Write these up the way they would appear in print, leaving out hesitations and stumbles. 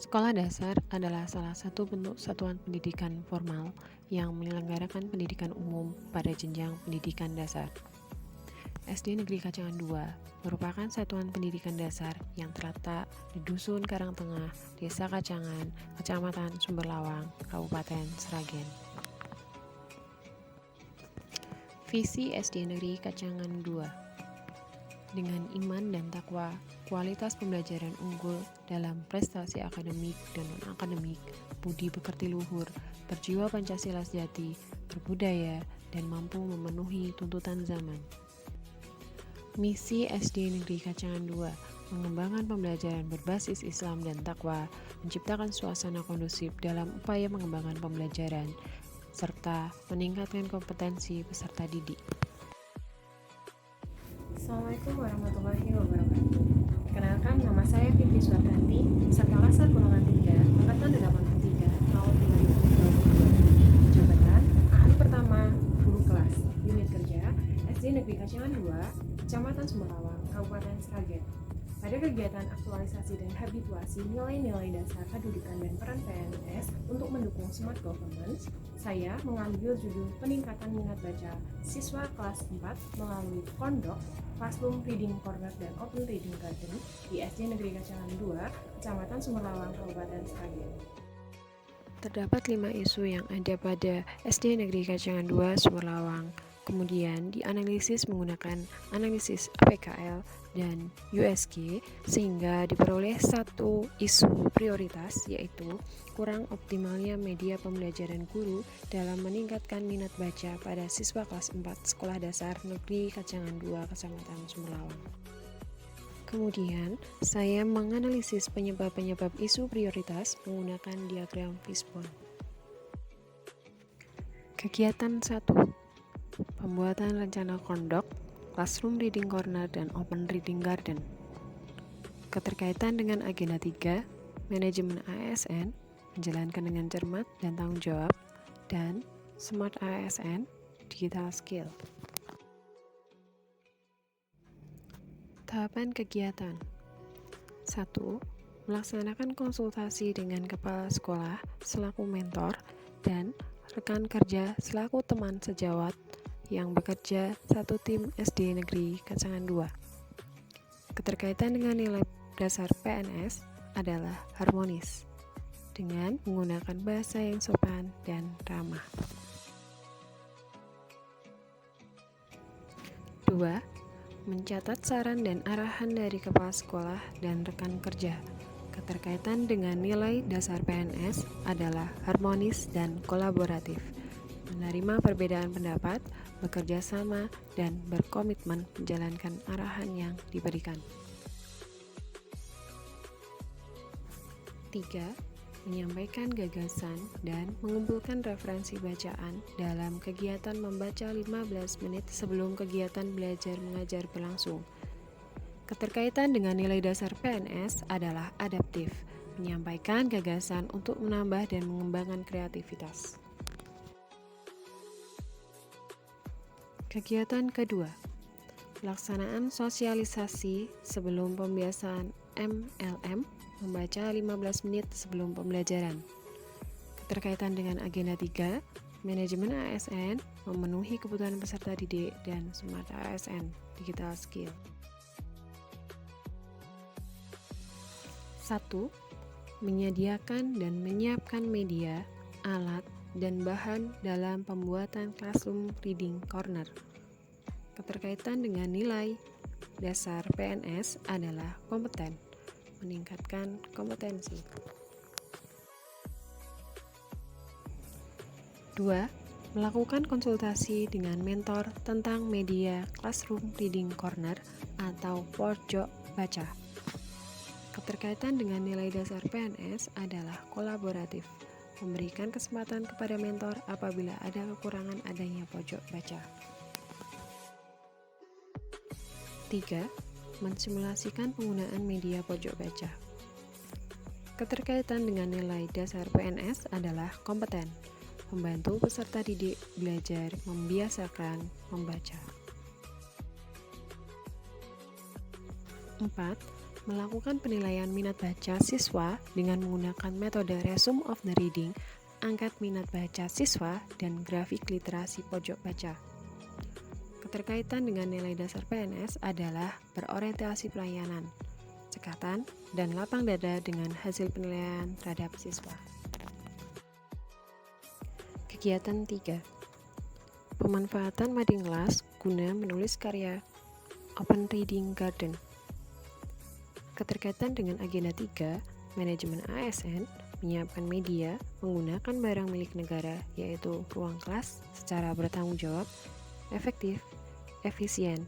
Sekolah dasar adalah salah satu bentuk satuan pendidikan formal yang menyelenggarakan pendidikan umum pada jenjang pendidikan dasar. SD Negeri Kacangan 2 merupakan satuan pendidikan dasar yang terletak di Dusun Karangtengah, Desa Kacangan, Kecamatan Sumberlawang, Kabupaten Sragen. Visi SD Negeri Kacangan 2: dengan iman dan takwa, kualitas pembelajaran unggul dalam prestasi akademik dan non-akademik, budi pekerti luhur, berjiwa Pancasila sejati, berbudaya, dan mampu memenuhi tuntutan zaman. Misi SD Negeri Kacangan 2: mengembangkan pembelajaran berbasis Islam dan takwa, menciptakan suasana kondusif dalam upaya mengembangkan pembelajaran, serta meningkatkan kompetensi peserta didik. Assalamualaikum warahmatullahi wabarakatuh. Perkenalkan, nama saya Fitri Suartanti, peserta Laskar Golongan 3, Angkatan 83, tahun 2022. Jabatan, Ahli Pertama, Guru Kelas, Unit Kerja, SD Negeri Kacangan 2, Kecamatan Sumberlawang, Kabupaten Sragen. Pada kegiatan aktualisasi dan habituasi nilai-nilai dasar kedudukan dan peran PNS untuk mendukung smart governance, saya mengambil judul peningkatan minat baca siswa kelas 4 melalui Kondok, Classroom Reading Corner dan Open Reading Garden di SD Negeri Kacangan 2, Kecamatan Sumberlawang, Kabupaten Sragen. Terdapat 5 isu yang ada pada SD Negeri Kacangan 2 Sumberlawang. Kemudian dianalisis menggunakan analisis APKL dan USG sehingga diperoleh satu isu prioritas, yaitu kurang optimalnya media pembelajaran guru dalam meningkatkan minat baca pada siswa kelas 4 Sekolah Dasar Negeri Kacangan 2 Kecamatan Sumberlawang. Kemudian, saya menganalisis penyebab-penyebab isu prioritas menggunakan diagram fishbone. Kegiatan 1. Pembuatan rencana kondok, Classroom Reading Corner, dan Open Reading Garden. Keterkaitan dengan agenda 3, manajemen ASN, menjalankan dengan cermat dan tanggung jawab, dan Smart ASN, Digital Skill. Tahapan kegiatan 1. Melaksanakan konsultasi dengan kepala sekolah selaku mentor dan rekan kerja selaku teman sejawat yang bekerja satu tim SD Negeri Kacangan 2. Keterkaitan dengan nilai dasar PNS adalah harmonis dengan menggunakan bahasa yang sopan dan ramah. 2. Mencatat saran dan arahan dari kepala sekolah dan rekan kerja. Keterkaitan dengan nilai dasar PNS adalah harmonis dan kolaboratif, menerima perbedaan pendapat, bekerja sama, dan berkomitmen menjalankan arahan yang diberikan. 3. Menyampaikan gagasan dan mengumpulkan referensi bacaan dalam kegiatan membaca 15 menit sebelum kegiatan belajar mengajar berlangsung. Keterkaitan dengan nilai dasar PNS adalah adaptif, menyampaikan gagasan untuk menambah dan mengembangkan kreativitas. Kegiatan kedua, pelaksanaan sosialisasi sebelum pembiasaan MLM, membaca 15 menit sebelum pembelajaran. Keterkaitan dengan agenda 3, manajemen ASN, memenuhi kebutuhan peserta didik, dan Smart ASN, Digital Skill. 1. Menyediakan dan menyiapkan media, alat, dan bahan dalam pembuatan Classroom Reading Corner. Keterkaitan dengan nilai dasar PNS adalah kompeten, meningkatkan kompetensi. 2. Melakukan konsultasi dengan mentor tentang media Classroom Reading Corner atau pojok baca. Keterkaitan dengan nilai dasar PNS adalah kolaboratif, memberikan kesempatan kepada mentor apabila ada kekurangan adanya pojok baca. 3. Mensimulasikan penggunaan media pojok baca. Keterkaitan dengan nilai dasar PNS adalah kompeten, membantu peserta didik belajar membiasakan membaca. 4. melakukan penilaian minat baca siswa dengan menggunakan metode Resume of the Reading, angkat minat baca siswa, dan grafik literasi pojok baca. Keterkaitan dengan nilai dasar PNS adalah berorientasi pelayanan, cekatan, dan lapang dada dengan hasil penilaian terhadap siswa. Kegiatan 3. Pemanfaatan mading kelas guna menulis karya Open Reading Garden. Keterkaitan dengan agenda 3, manajemen ASN menyiapkan media menggunakan barang milik negara yaitu ruang kelas secara bertanggung jawab, efektif, efisien,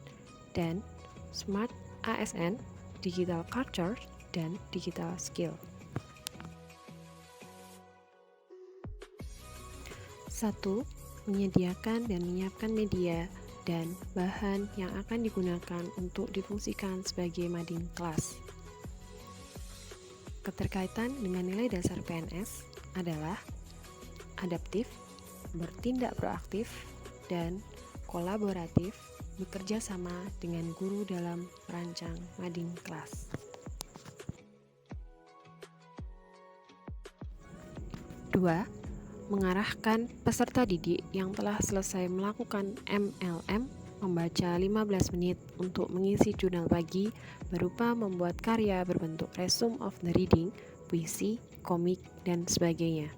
dan smart ASN, digital culture, dan digital skill. 1. Menyediakan dan menyiapkan media dan bahan yang akan digunakan untuk difungsikan sebagai mading kelas. Keterkaitan dengan nilai dasar PNS adalah adaptif, bertindak proaktif, dan kolaboratif, bekerja sama dengan guru dalam merancang mading kelas. 2. Mengarahkan peserta didik yang telah selesai melakukan MLM membaca 15 menit untuk mengisi jurnal pagi berupa membuat karya berbentuk Resume of the Reading, puisi, komik, dan sebagainya.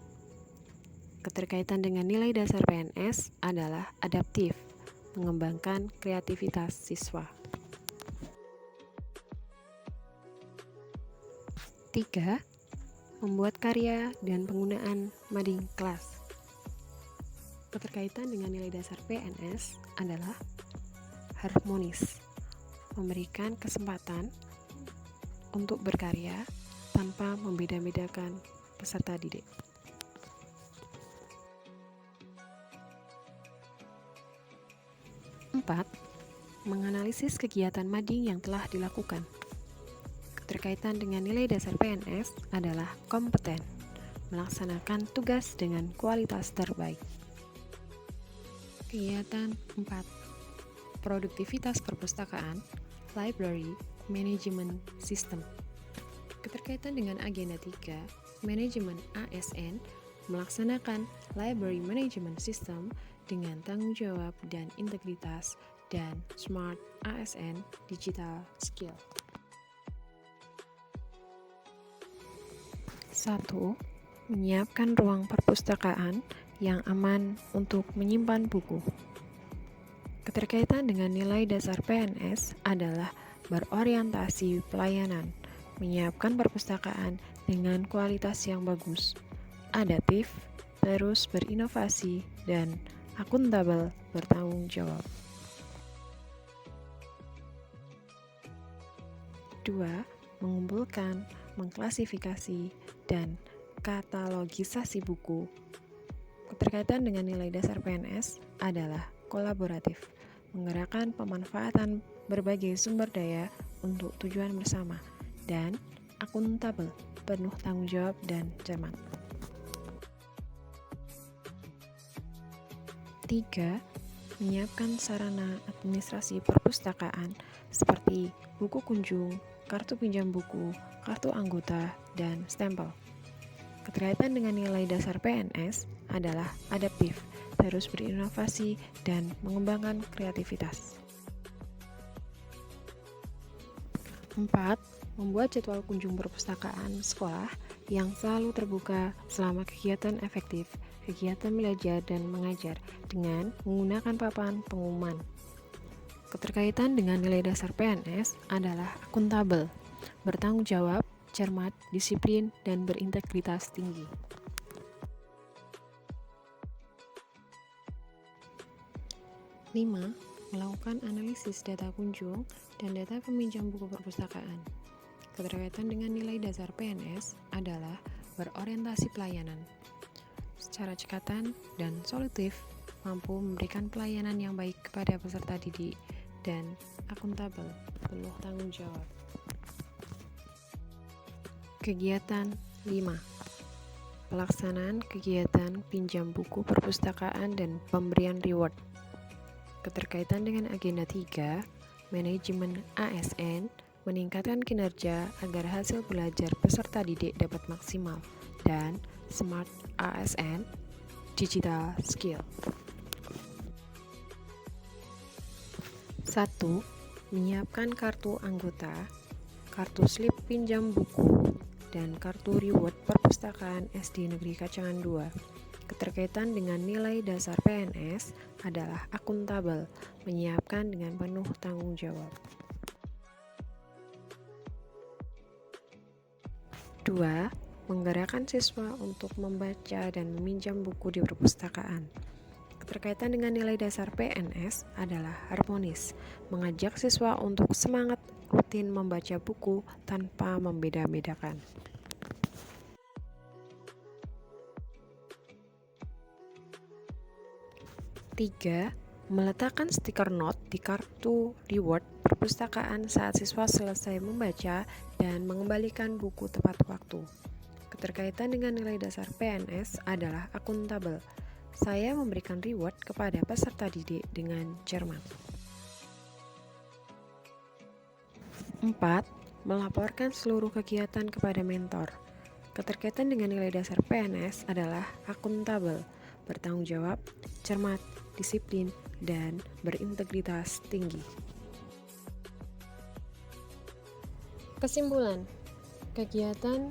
Keterkaitan dengan nilai dasar PNS adalah adaptif, mengembangkan kreativitas siswa. 3. Membuat karya dan penggunaan mading kelas. Keterkaitan dengan nilai dasar PNS adalah harmonis, memberikan kesempatan untuk berkarya tanpa membeda-bedakan peserta didik. 4. Menganalisis kegiatan mading yang telah dilakukan. Keterkaitan dengan nilai dasar PNS adalah kompeten, melaksanakan tugas dengan kualitas terbaik. Kegiatan 4. Produktivitas perpustakaan, library, management system. Keterkaitan dengan agenda 3, manajemen ASN melaksanakan library management system dengan tanggung jawab dan integritas dan smart ASN digital skill. 1. Menyiapkan ruang perpustakaan yang aman untuk menyimpan buku. Keterkaitan dengan nilai dasar PNS adalah berorientasi pelayanan, menyiapkan perpustakaan dengan kualitas yang bagus, adaptif, terus berinovasi, dan akuntabel bertanggung jawab. 2. Mengumpulkan, mengklasifikasi, dan katalogisasi buku. Keterkaitan dengan nilai dasar PNS adalah kolaboratif, menggerakkan pemanfaatan berbagai sumber daya untuk tujuan bersama, dan akuntabel, penuh tanggung jawab dan cermat. 3. Menyiapkan sarana administrasi perpustakaan seperti buku kunjung, kartu pinjam buku, kartu anggota, dan stempel. Keterkaitan dengan nilai dasar PNS adalah adaptif, terus berinovasi, dan mengembangkan kreativitas. 4. Membuat jadwal kunjung perpustakaan sekolah yang selalu terbuka selama kegiatan efektif, kegiatan belajar dan mengajar dengan menggunakan papan pengumuman. Keterkaitan dengan nilai dasar PNS adalah akuntabel, bertanggung jawab, cermat, disiplin, dan berintegritas tinggi. 5. Melakukan analisis data kunjung dan data peminjam buku perpustakaan. Keterkaitan dengan nilai dasar PNS adalah berorientasi pelayanan. Secara cekatan dan solutif, mampu memberikan pelayanan yang baik kepada peserta didik dan akuntabel, penuh tanggung jawab. Kegiatan 5. Pelaksanaan kegiatan pinjam buku perpustakaan dan pemberian reward. Keterkaitan dengan agenda 3, manajemen ASN meningkatkan kinerja agar hasil belajar peserta didik dapat maksimal, dan Smart ASN Digital Skill. 1. Menyiapkan kartu anggota, kartu slip pinjam buku, dan kartu reward perpustakaan SD Negeri Kacangan 2. Keterkaitan dengan nilai dasar PNS adalah akuntabel, menyiapkan dengan penuh tanggung jawab. 2. Menggerakkan siswa untuk membaca dan meminjam buku di perpustakaan. Keterkaitan dengan nilai dasar PNS adalah harmonis, mengajak siswa untuk semangat rutin membaca buku tanpa membeda-bedakan. 3. Meletakkan stiker note di kartu reward perpustakaan saat siswa selesai membaca dan mengembalikan buku tepat waktu. Keterkaitan dengan nilai dasar PNS adalah akuntabel. Saya memberikan reward kepada peserta didik dengan cermat. 4. Melaporkan seluruh kegiatan kepada mentor. Keterkaitan dengan nilai dasar PNS adalah akuntabel, bertanggung jawab, cermat, disiplin, dan berintegritas tinggi. Kesimpulan, kegiatan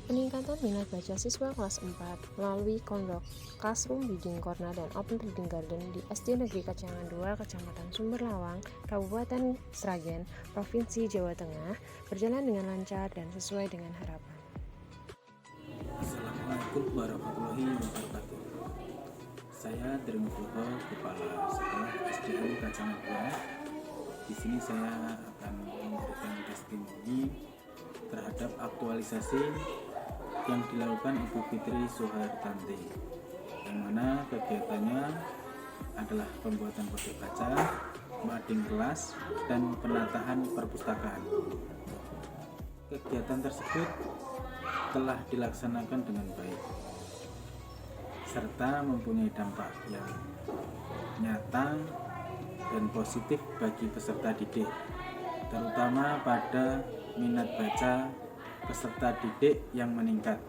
peningkatan minat baca siswa kelas 4 melalui Kondok, Classroom Reading Corner, dan Open Reading Garden di SD Negeri Kacangan 2, Kecamatan Sumberlawang, Kabupaten Sragen, Provinsi Jawa Tengah, berjalan dengan lancar dan sesuai dengan harapan. Assalamualaikum warahmatullahi wabarakatuh. Saya Trinugroho, Kepala Sekolah SDN Kacangan 2. Di sini saya akan memberikan testimoni terhadap aktualisasi yang dilakukan Ibu Fitri Suhartanti, yang mana kegiatannya adalah pembuatan kode baca, mading kelas, dan penataan perpustakaan. Kegiatan tersebut telah dilaksanakan dengan baik serta mempunyai dampak yang nyata dan positif bagi peserta didik, terutama pada minat baca peserta didik yang meningkat,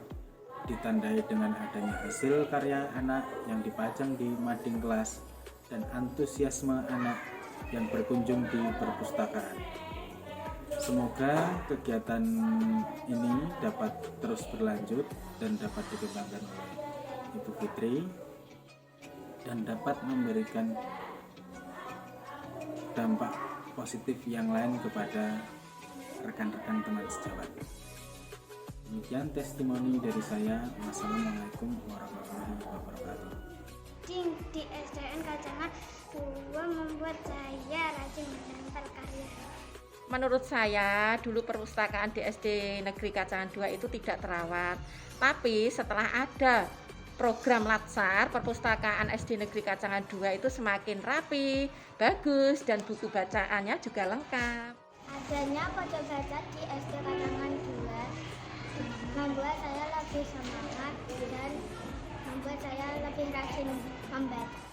ditandai dengan adanya hasil karya anak yang dipajang di mading kelas dan antusiasme anak yang berkunjung di perpustakaan. Semoga kegiatan ini dapat terus berlanjut dan dapat dikembangkan oleh Ibu Fitri dan dapat memberikan dampak positif yang lain kepada rekan-rekan teman sejawat. Demikian testimoni dari saya. Wassalamualaikum warahmatullahi wabarakatuh. Di SDN Kacangan 2 membuat saya rajin menempel karya. Menurut saya, dulu perpustakaan di SD Negeri Kacangan 2 itu tidak terawat. Tapi setelah ada program Latsar, perpustakaan SD Negeri Kacangan 2 itu semakin rapi, bagus, dan buku bacaannya juga lengkap. Adanya kode baca di SD Kacangan 2 membuat saya lebih semangat dan membuat saya lebih rajin membaca.